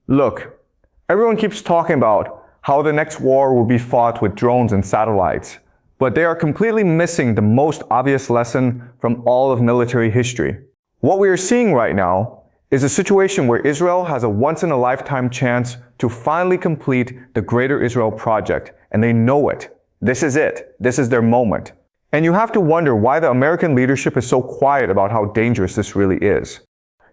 Look, everyone keeps talking about how the next war will be fought with drones and satellites, but they are completely missing the most obvious lesson from all of military history. What we are seeing right now is a situation where Israel has a once-in-a-lifetime chance to finally complete the Greater Israel Project, and they know it. This is it. This is their moment. And you have to wonder why the American leadership is so quiet about how dangerous this really is.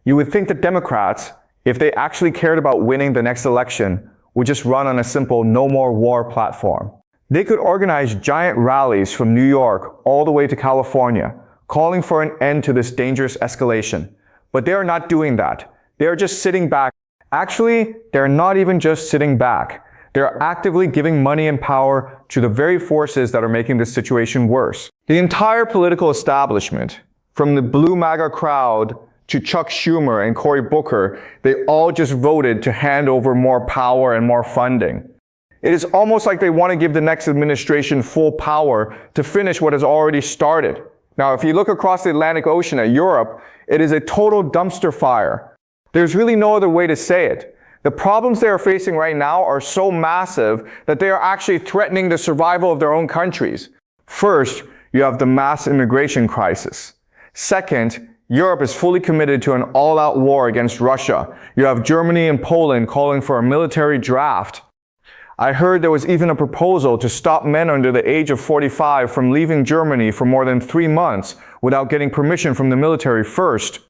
You would think the Democrats, if they actually cared about winning the next election, would just run on a simple no more war platform. They could organize giant rallies from New York all the way to California, calling for an end to this dangerous escalation. But they are not doing that. They are just sitting back. Actually, they're not even just sitting back. They're actively giving money and power to the very forces that are making this situation worse. The entire political establishment, from the blue MAGA crowd to Chuck Schumer and Cory Booker, they all just voted to hand over more power and more funding. It is almost like they want to give the next administration full power to finish what has already started. Now, if you look across the Atlantic Ocean at Europe, it is a total dumpster fire. There's really no other way to say it. The problems they are facing right now are so massive that they are actually threatening the survival of their own countries. First, you have the mass immigration crisis. Second, Europe is fully committed to an all-out war against Russia. You have Germany and Poland calling for a military draft. I heard there was even a proposal to stop men under the age of 45 from leaving Germany for more than 3 months without getting permission from the military first.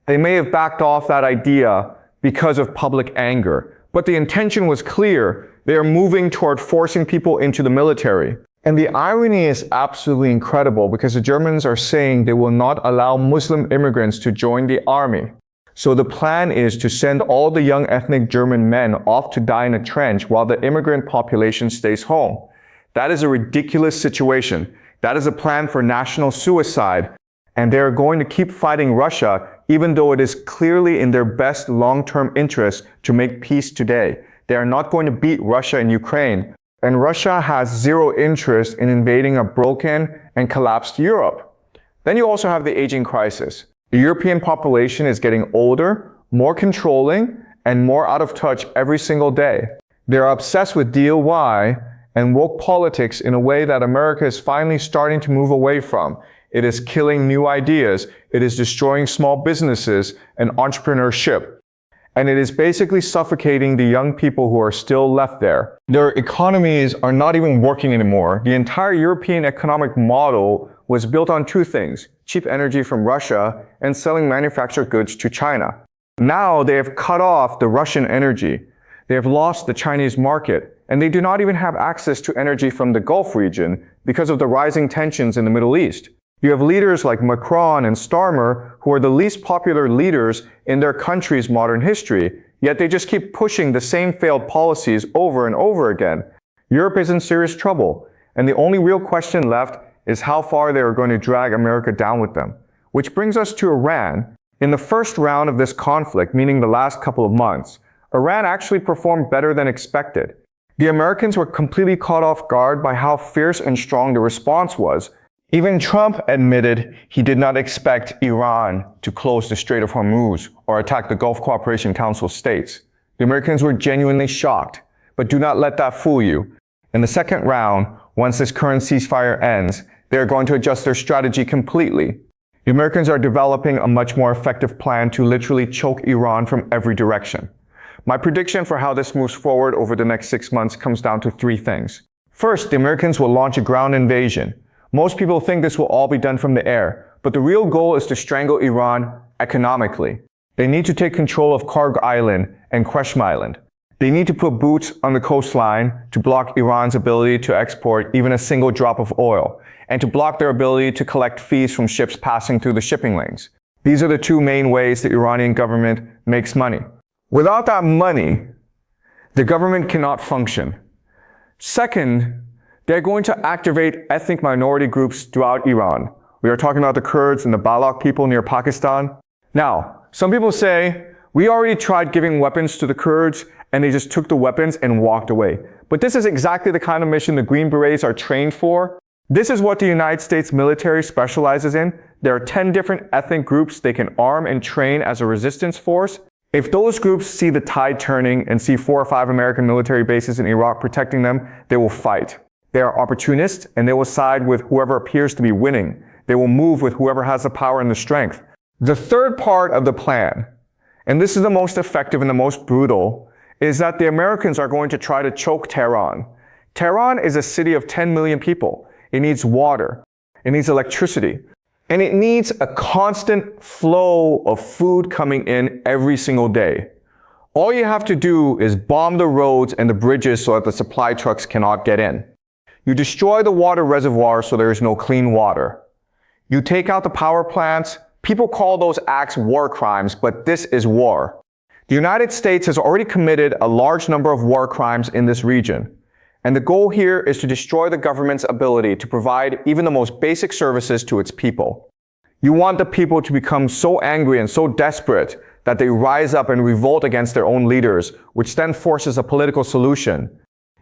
They may have backed off that idea because of public anger, but the intention was clear. They are moving toward forcing people into the military. And the irony is absolutely incredible because the Germans are saying they will not allow Muslim immigrants to join the army. So the plan is to send all the young ethnic German men off to die in a trench while the immigrant population stays home. That is a ridiculous situation. That is a plan for national suicide. And they are going to keep fighting Russia even though it is clearly in their best long-term interest to make peace today. They are not going to beat Russia in Ukraine. And Russia has zero interest in invading a broken and collapsed Europe. Then you also have the aging crisis. The European population is getting older, more controlling, and more out of touch every single day. They're obsessed with DIY and woke politics in a way that America is finally starting to move away from. It is killing new ideas. It is destroying small businesses and entrepreneurship. And it is basically suffocating the young people who are still left there. Their economies are not even working anymore. The entire European economic model was built on two things: cheap energy from Russia and selling manufactured goods to China. Now they have cut off the Russian energy. They have lost the Chinese market, and they do not even have access to energy from the Gulf region because of the rising tensions in the Middle East. You have leaders like Macron and Starmer who are the least popular leaders in their country's modern history, yet they just keep pushing the same failed policies over and over again. Europe is in serious trouble, and the only real question left is how far they are going to drag America down with them. Which brings us to Iran. In the first round of this conflict, meaning the last couple of months, Iran actually performed better than expected. The Americans were completely caught off guard by how fierce and strong the response was. Even Trump admitted he did not expect Iran to close the Strait of Hormuz or attack the Gulf Cooperation Council states. The Americans were genuinely shocked, but do not let that fool you. In the second round, once this current ceasefire ends, they are going to adjust their strategy completely. The Americans are developing a much more effective plan to literally choke Iran from every direction. My prediction for how this moves forward over the next 6 months comes down to 3 things. First, the Americans will launch a ground invasion. Most people think this will all be done from the air, but the real goal is to strangle Iran economically. They need to take control of Karg Island and Qeshm Island. They need to put boots on the coastline to block Iran's ability to export even a single drop of oil, and to block their ability to collect fees from ships passing through the shipping lanes. These are the 2 main ways the Iranian government makes money. Without that money, the government cannot function. Second, they're going to activate ethnic minority groups throughout Iran. We are talking about the Kurds and the Baloch people near Pakistan. Now, some people say, we already tried giving weapons to the Kurds and they just took the weapons and walked away. But this is exactly the kind of mission the Green Berets are trained for. This is what the United States military specializes in. There are 10 different ethnic groups they can arm and train as a resistance force. If those groups see the tide turning and see 4 or 5 American military bases in Iraq protecting them, they will fight. They are opportunists and they will side with whoever appears to be winning. They will move with whoever has the power and the strength. The third part of the plan, and this is the most effective and the most brutal, is that the Americans are going to try to choke Tehran. Tehran is a city of 10 million people. It needs water. It needs electricity. And it needs a constant flow of food coming in every single day. All you have to do is bomb the roads and the bridges so that the supply trucks cannot get in. You destroy the water reservoirs so there is no clean water. You take out the power plants. People call those acts war crimes, but this is war. The United States has already committed a large number of war crimes in this region. And the goal here is to destroy the government's ability to provide even the most basic services to its people. You want the people to become so angry and so desperate that they rise up and revolt against their own leaders, which then forces a political solution.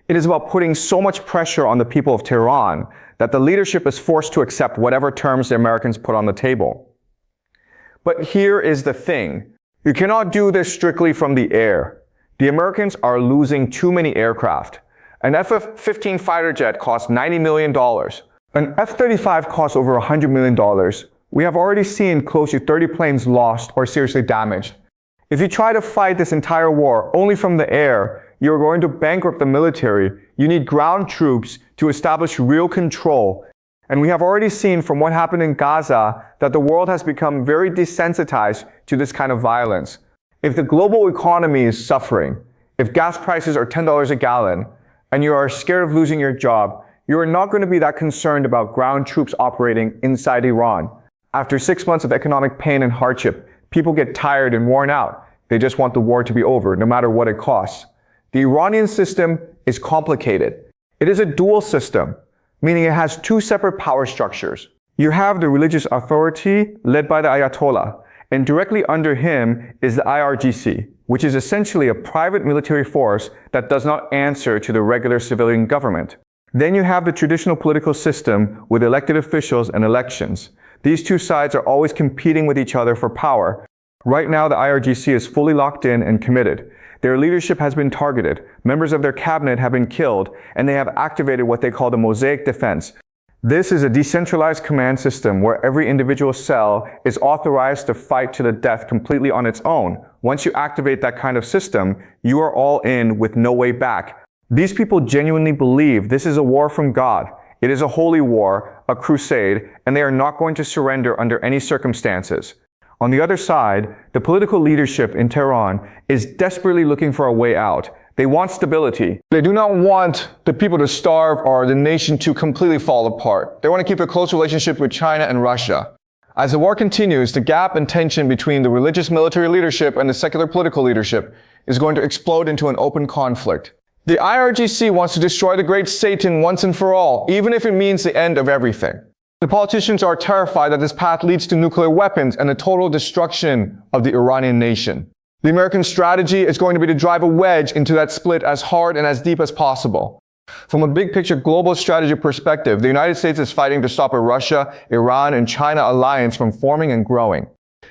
It is about putting so much pressure on the people of Tehran that the leadership is forced to accept whatever terms the Americans put on the table. But here is the thing. You cannot do this strictly from the air. The Americans are losing too many aircraft. An F-15 fighter jet costs $90 million. An F-35 costs over $100 million. We have already seen close to 30 planes lost or seriously damaged. If you try to fight this entire war only from the air, you're going to bankrupt the military. You need ground troops to establish real control. And we have already seen from what happened in Gaza that the world has become very desensitized to this kind of violence. If the global economy is suffering, if gas prices are $10 a gallon, and you are scared of losing your job, you are not going to be that concerned about ground troops operating inside Iran. After 6 months of economic pain and hardship, people get tired and worn out. They just want the war to be over, no matter what it costs. The Iranian system is complicated. It is a dual system, meaning it has 2 separate power structures. You have the religious authority led by the Ayatollah, and directly under him is the IRGC, which is essentially a private military force that does not answer to the regular civilian government. Then you have the traditional political system with elected officials and elections. These 2 sides are always competing with each other for power. Right now, the IRGC is fully locked in and committed. Their leadership has been targeted, members of their cabinet have been killed, and they have activated what they call the Mosaic Defense. This is a decentralized command system where every individual cell is authorized to fight to the death completely on its own. Once you activate that kind of system, you are all in with no way back. These people genuinely believe this is a war from God. It is a holy war, a crusade, and they are not going to surrender under any circumstances. On the other side, the political leadership in Tehran is desperately looking for a way out. They want stability. They do not want the people to starve or the nation to completely fall apart. They want to keep a close relationship with China and Russia. As the war continues, the gap and tension between the religious military leadership and the secular political leadership is going to explode into an open conflict. The IRGC wants to destroy the great Satan once and for all, even if it means the end of everything. The politicians are terrified that this path leads to nuclear weapons and the total destruction of the Iranian nation. The American strategy is going to be to drive a wedge into that split as hard and as deep as possible. From a big picture global strategy perspective, the United States is fighting to stop a Russia, Iran, and China alliance from forming and growing.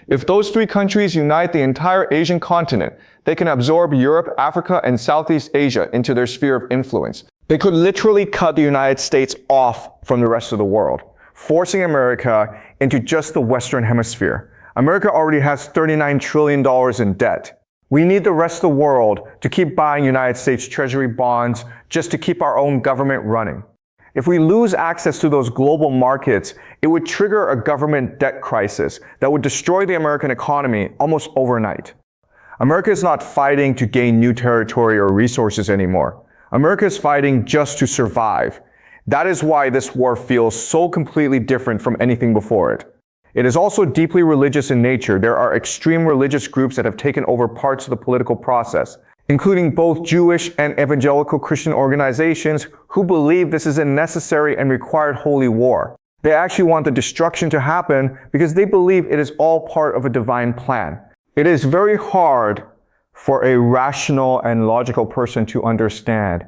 If those 3 countries unite the entire Asian continent, they can absorb Europe, Africa, and Southeast Asia into their sphere of influence. They could literally cut the United States off from the rest of the world, forcing America into just the Western Hemisphere. America already has $39 trillion in debt. We need the rest of the world to keep buying United States Treasury bonds just to keep our own government running. If we lose access to those global markets, it would trigger a government debt crisis that would destroy the American economy almost overnight. America is not fighting to gain new territory or resources anymore. America is fighting just to survive. That is why this war feels so completely different from anything before it. It is also deeply religious in nature. There are extreme religious groups that have taken over parts of the political process, including both Jewish and evangelical Christian organizations who believe this is a necessary and required holy war. They actually want the destruction to happen because they believe it is all part of a divine plan. It is very hard for a rational and logical person to understand.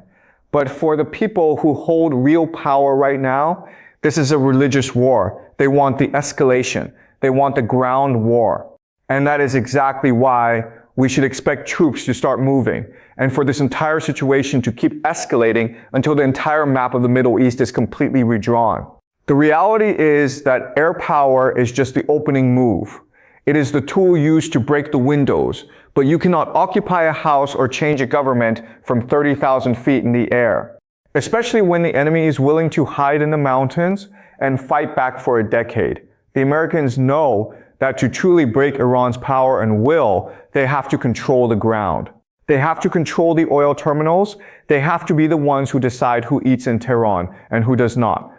But for the people who hold real power right now, this is a religious war. They want the escalation. They want the ground war. And that is exactly why we should expect troops to start moving, and for this entire situation to keep escalating until the entire map of the Middle East is completely redrawn. The reality is that air power is just the opening move. It is the tool used to break the windows, but you cannot occupy a house or change a government from 30,000 feet in the air, especially when the enemy is willing to hide in the mountains and fight back for a decade. The Americans know that to truly break Iran's power and will, they have to control the ground. They have to control the oil terminals. They have to be the ones who decide who eats in Tehran and who does not.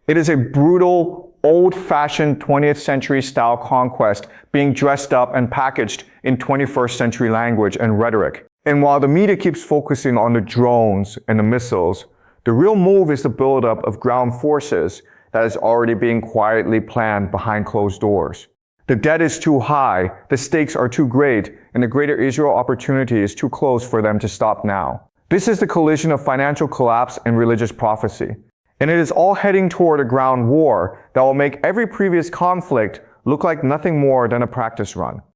It is a brutal, old-fashioned 20th century style conquest being dressed up and packaged in 21st century language and rhetoric. And while the media keeps focusing on the drones and the missiles, the real move is the buildup of ground forces that is already being quietly planned behind closed doors. The debt is too high, the stakes are too great, and the greater Israel opportunity is too close for them to stop now. This is the collision of financial collapse and religious prophecy. And it is all heading toward a ground war that will make every previous conflict look like nothing more than a practice run.